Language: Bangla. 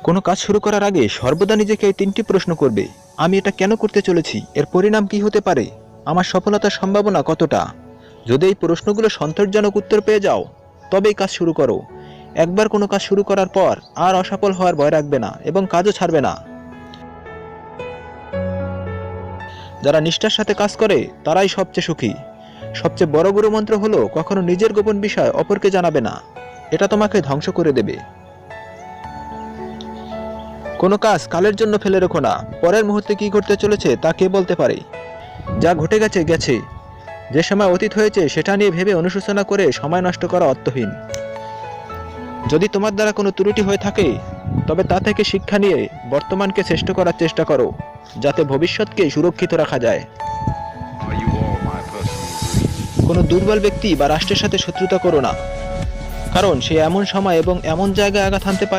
কোনো কাজ শুরু করার আগে সর্বদা নিজেকে এই 3টি প্রশ্ন করবে। আমি এটা কেন করতে চলেছি? এর পরিণাম কি হতে পারে? আমার সফলতার সম্ভাবনা কতটা? যদি এই প্রশ্নগুলো সন্তোষজনক উত্তর পেয়ে যাও, তবেই কাজ শুরু করো। একবার কোনো কাজ শুরু করার পর আর অসফল হওয়ার ভয় রাখবে না এবং কাজও ছাড়বে না। যারা নিষ্ঠার সাথে কাজ করে তারাই সবচেয়ে সুখী। সবচেয়ে বড় গুরুমন্ত্র হলো কখনো নিজের গোপন বিষয় অপরকে জানাবে না। এটা তোমাকে ধ্বংস করে দেবে। কোনো কাজ কালের জন্য ফেলে রেখো না। পরের মুহূর্তে কি ঘটতে চলেছে তা কে বলতে পারে? যা ঘটে গেছে গেছে। যে সময় অতীত হয়েছে সেটা নিয়ে ভেবে অনুশোচনা করে সময় নষ্ট করা অর্থহীন। যদি তোমার দ্বারা কোনো ত্রুটি হয়ে থাকে, তবে তা থেকে শিক্ষা নিয়ে বর্তমানকে শ্রেষ্ঠ করার চেষ্টা করো, যাতে ভবিষ্যৎকে সুরক্ষিত রাখা যায়। Are you all my personal grief? কোনো দুর্বল ব্যক্তি বা রাষ্ট্রের সাথে শত্রুতা করো না, কারণ সে এমন সময় এবং এমন জায়গায় আঘাত হানতে পারে